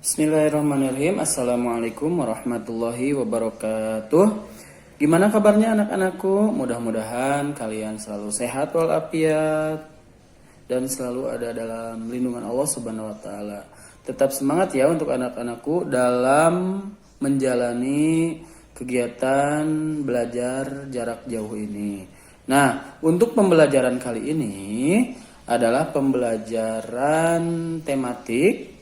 Bismillahirrahmanirrahim. Assalamualaikum warahmatullahi wabarakatuh. Gimana kabarnya anak-anakku? Mudah-mudahan kalian selalu sehat walafiat dan selalu ada dalam lindungan Allah Subhanahu wa taala. Tetap semangat ya untuk anak-anakku dalam menjalani kegiatan belajar jarak jauh ini. Nah, untuk pembelajaran kali ini adalah pembelajaran tematik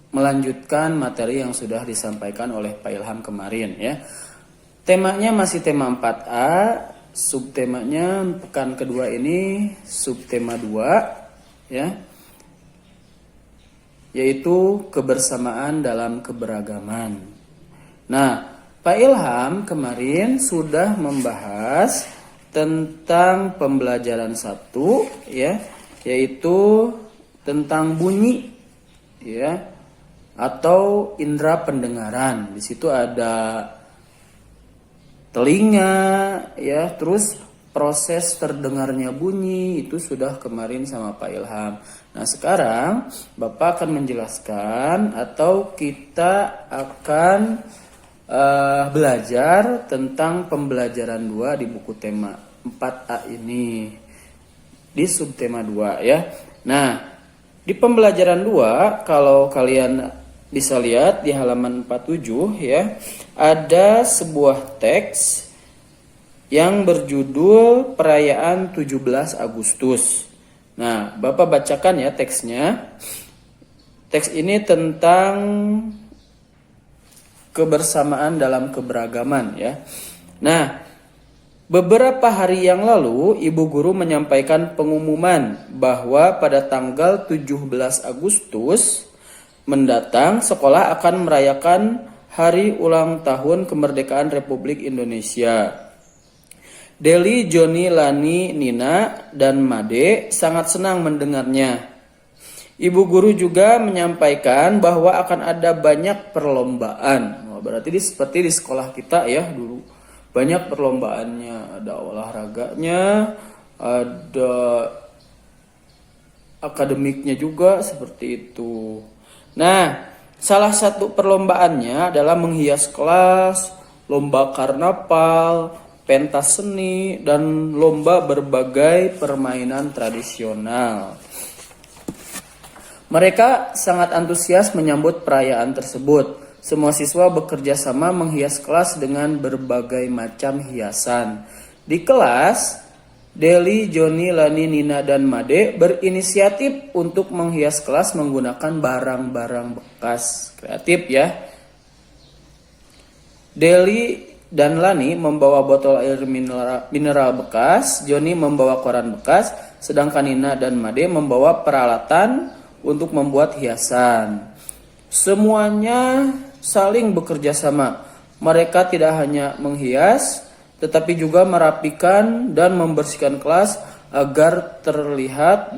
melanjutkan materi yang sudah disampaikan oleh Pak Ilham kemarin ya. Temanya masih tema 4A, subtemanya pekan kedua ini subtema 2 ya. Yaitu kebersamaan dalam keberagaman. Nah, Pak Ilham kemarin sudah membahas tentang pembelajaran 1 ya, yaitu tentang bunyi ya, atau indera pendengaran. Di situ ada telinga ya, terus proses terdengarnya bunyi itu sudah kemarin sama Pak Ilham. Nah, sekarang Bapak akan menjelaskan atau kita akan belajar tentang pembelajaran 2 di buku tema 4A ini di subtema 2 ya. Nah, di pembelajaran 2 kalau kalian bisa lihat di halaman 47 ya, ada sebuah teks yang berjudul Perayaan 17 Agustus. Nah, Bapak bacakan ya teksnya. Teks ini tentang kebersamaan dalam keberagaman ya. Nah, beberapa hari yang lalu Ibu Guru menyampaikan pengumuman bahwa pada tanggal 17 Agustus mendatang, sekolah akan merayakan Hari Ulang Tahun Kemerdekaan Republik Indonesia. Deli, Joni, Lani, Nina, dan Made sangat senang mendengarnya. Ibu Guru juga menyampaikan bahwa akan ada banyak perlombaan. Oh, berarti seperti di sekolah kita ya dulu. Banyak perlombaannya, ada olahraganya, ada akademiknya juga seperti itu. Nah, salah satu perlombaannya adalah menghias kelas, lomba karnaval, pentas seni, dan lomba berbagai permainan tradisional. Mereka sangat antusias menyambut perayaan tersebut. Semua siswa bekerja sama menghias kelas dengan berbagai macam hiasan. Di kelas, Deli, Joni, Lani, Nina, dan Made berinisiatif untuk menghias kelas menggunakan barang-barang bekas. Kreatif ya. Deli dan Lani membawa botol air mineral bekas, Joni membawa koran bekas, sedangkan Nina dan Made membawa peralatan untuk membuat hiasan. Semuanya saling bekerja sama. Mereka tidak hanya menghias, tetapi juga merapikan dan membersihkan kelas agar terlihat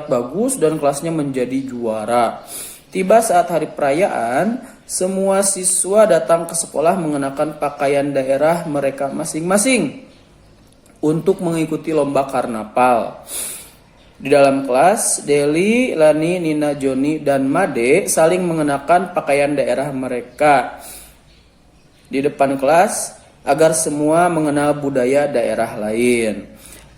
bagus dan kelasnya menjadi juara. Tiba saat hari perayaan, semua siswa datang ke sekolah mengenakan pakaian daerah mereka masing-masing untuk mengikuti lomba karnaval. Di dalam kelas, Deli, Lani, Nina, Joni, dan Made saling mengenakan pakaian daerah mereka di depan kelas agar semua mengenal budaya daerah lain.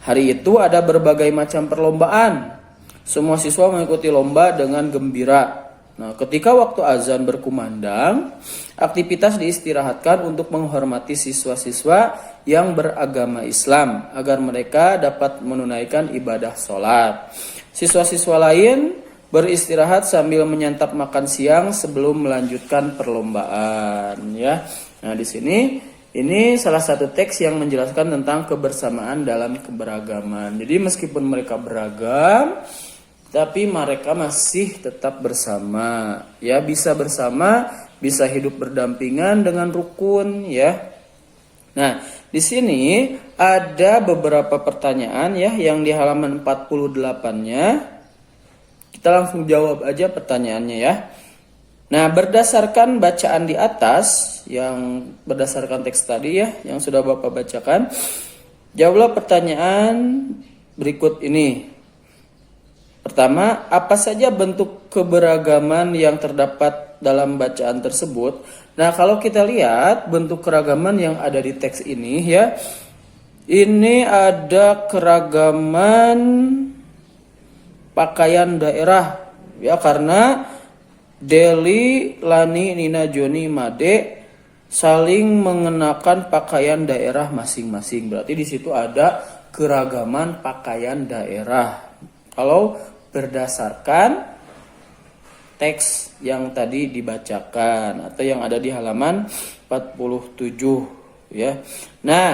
Hari itu ada berbagai macam perlombaan. Semua siswa mengikuti lomba dengan gembira. Nah, ketika waktu azan berkumandang, aktivitas diistirahatkan untuk menghormati siswa-siswa yang beragama Islam agar mereka dapat menunaikan ibadah sholat. Siswa-siswa lain beristirahat sambil menyantap makan siang sebelum melanjutkan perlombaan ya. Nah, di sini ini salah satu teks yang menjelaskan tentang kebersamaan dalam keberagaman. Jadi meskipun mereka beragam, tapi mereka masih tetap bersama. Ya, bisa bersama, bisa hidup berdampingan dengan rukun ya. Nah, di sini ada beberapa pertanyaan ya yang di halaman 48-nya. Kita langsung jawab aja pertanyaannya ya. Nah, berdasarkan bacaan di atas, yang berdasarkan teks tadi ya, yang sudah Bapak bacakan, jawablah pertanyaan berikut ini. Pertama, apa saja bentuk keberagaman yang terdapat dalam bacaan tersebut? Nah, kalau kita lihat bentuk keragaman yang ada di teks ini ya, ini ada keragaman pakaian daerah ya, karena Deli, Lani, Nina, Joni, Made saling mengenakan pakaian daerah masing-masing. Berarti di situ ada keragaman pakaian daerah. Kalau berdasarkan teks yang tadi dibacakan atau yang ada di halaman 47 ya. Nah,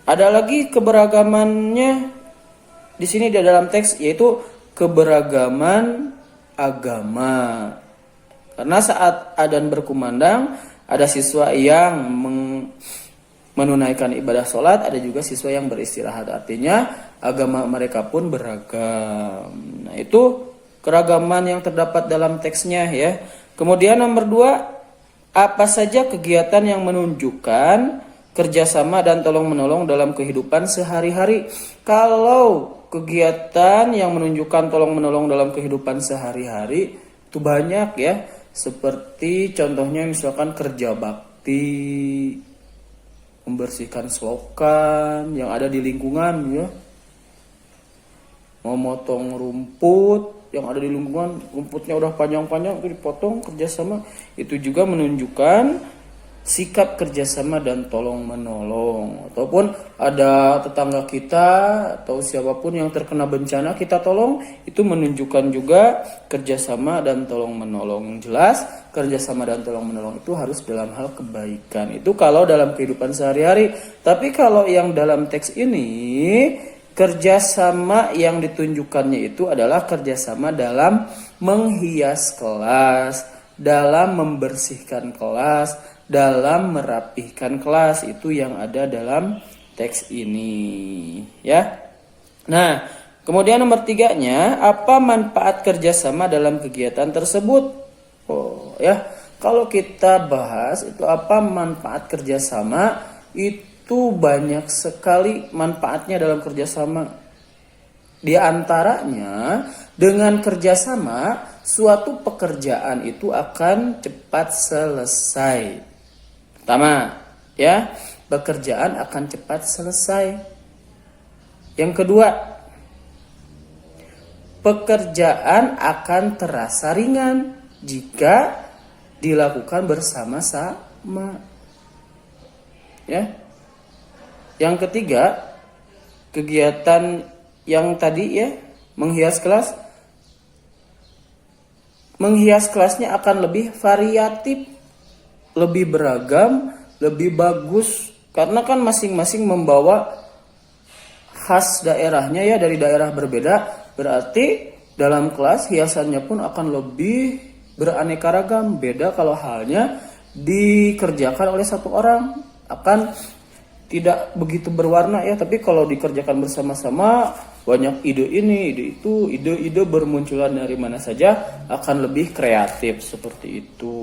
ada lagi keberagamannya di sini di dalam teks, yaitu keberagaman agama. Karena saat adzan berkumandang, ada siswa yang menunaikan ibadah sholat, ada juga siswa yang beristirahat. Artinya agama mereka pun beragam. Nah, itu keragaman yang terdapat dalam teksnya ya. Kemudian nomor 2, apa saja kegiatan yang menunjukkan kerjasama dan tolong-menolong dalam kehidupan sehari-hari? Kalau kegiatan yang menunjukkan tolong-menolong dalam kehidupan sehari-hari itu banyak ya. Seperti contohnya misalkan kerja bakti, membersihkan selokan yang ada di lingkungan ya, memotong rumput yang ada di lingkungan, rumputnya udah panjang-panjang itu dipotong, kerjasama. Itu juga menunjukkan sikap kerjasama dan tolong menolong. Ataupun ada tetangga kita atau siapapun yang terkena bencana kita tolong, itu menunjukkan juga kerjasama dan tolong menolong. Yang jelas kerjasama dan tolong menolong itu harus dalam hal kebaikan. Itu kalau dalam kehidupan sehari-hari. Tapi kalau yang dalam teks ini, kerjasama yang ditunjukkannya itu adalah kerjasama dalam menghias kelas, dalam membersihkan kelas, dalam merapihkan kelas. Itu yang ada dalam teks ini ya. Nah, kemudian nomor 3-nya, apa manfaat kerjasama dalam kegiatan tersebut? Oh ya, kalau kita bahas itu apa manfaat kerjasama, itu banyak sekali manfaatnya dalam kerjasama. Di antaranya, dengan kerjasama suatu pekerjaan itu akan cepat selesai. Pertama, ya, pekerjaan akan cepat selesai. Yang kedua, pekerjaan akan terasa ringan jika dilakukan bersama-sama. Ya. Yang ketiga, kegiatan yang tadi ya, menghias kelas. Menghias kelasnya akan lebih variatif, lebih beragam, lebih bagus, karena kan masing-masing membawa khas daerahnya ya, dari daerah berbeda. Berarti dalam kelas hiasannya pun akan lebih beraneka ragam. Beda kalau halnya dikerjakan oleh satu orang, akan tidak begitu berwarna ya. Tapi kalau dikerjakan bersama-sama, banyak ide ini, ide itu, ide-ide bermunculan dari mana saja, akan lebih kreatif seperti itu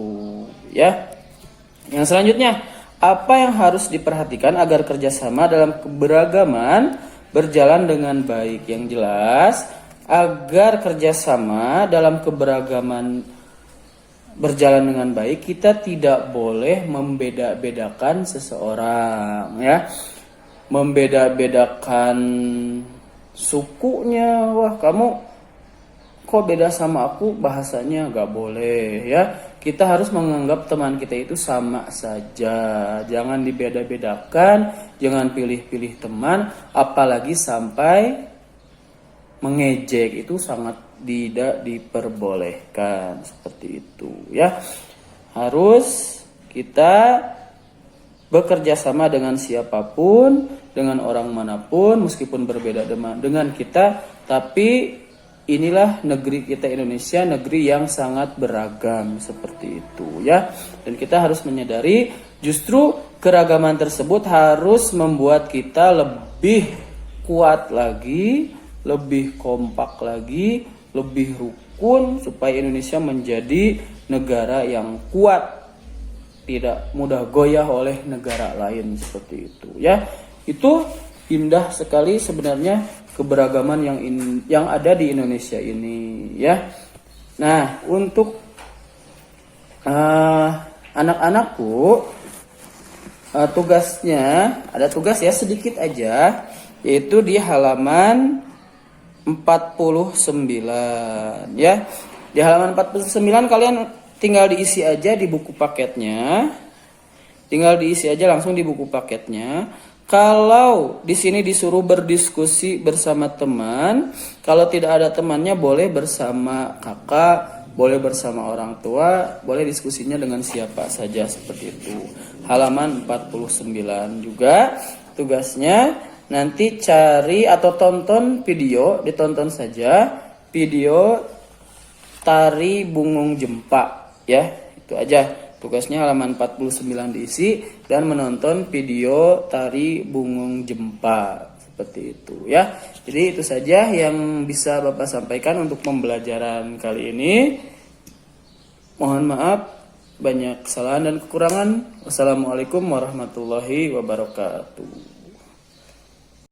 ya. Yang selanjutnya, apa yang harus diperhatikan agar kerjasama dalam keberagaman berjalan dengan baik? Yang jelas, agar kerjasama dalam keberagaman berjalan dengan baik, kita tidak boleh membeda-bedakan seseorang ya. Membeda-bedakan sukunya, wah kamu kok beda sama aku, bahasanya gak boleh ya. Kita harus menganggap teman kita itu sama saja, jangan dibeda-bedakan, jangan pilih-pilih teman, apalagi sampai mengejek, itu sangat tidak diperbolehkan seperti itu ya. Harus kita bekerja sama dengan siapapun, dengan orang manapun, meskipun berbeda dengan kita, tapi inilah negeri kita Indonesia, negeri yang sangat beragam seperti itu ya. Dan kita harus menyadari justru keragaman tersebut harus membuat kita lebih kuat lagi, lebih kompak lagi, lebih rukun, supaya Indonesia menjadi negara yang kuat, tidak mudah goyah oleh negara lain seperti itu ya. Itu indah sekali sebenarnya keberagaman yang ada di Indonesia ini ya. Nah, untuk anak-anakku, tugasnya ada tugas ya sedikit aja, yaitu di halaman 49 ya. Di halaman 49 kalian tinggal diisi aja di buku paketnya. Tinggal diisi aja langsung di buku paketnya. Kalau di sini disuruh berdiskusi bersama teman, kalau tidak ada temannya boleh bersama kakak, boleh bersama orang tua, boleh diskusinya dengan siapa saja seperti itu. Halaman 49 juga tugasnya nanti cari atau tonton video, ditonton saja video tari bungung jempa ya. Itu aja. Tugasnya halaman 49 diisi dan menonton video tari bungung jempa seperti itu ya. Jadi itu saja yang bisa Bapak sampaikan untuk pembelajaran kali ini. Mohon maaf banyak kesalahan dan kekurangan. Wassalamualaikum warahmatullahi wabarakatuh.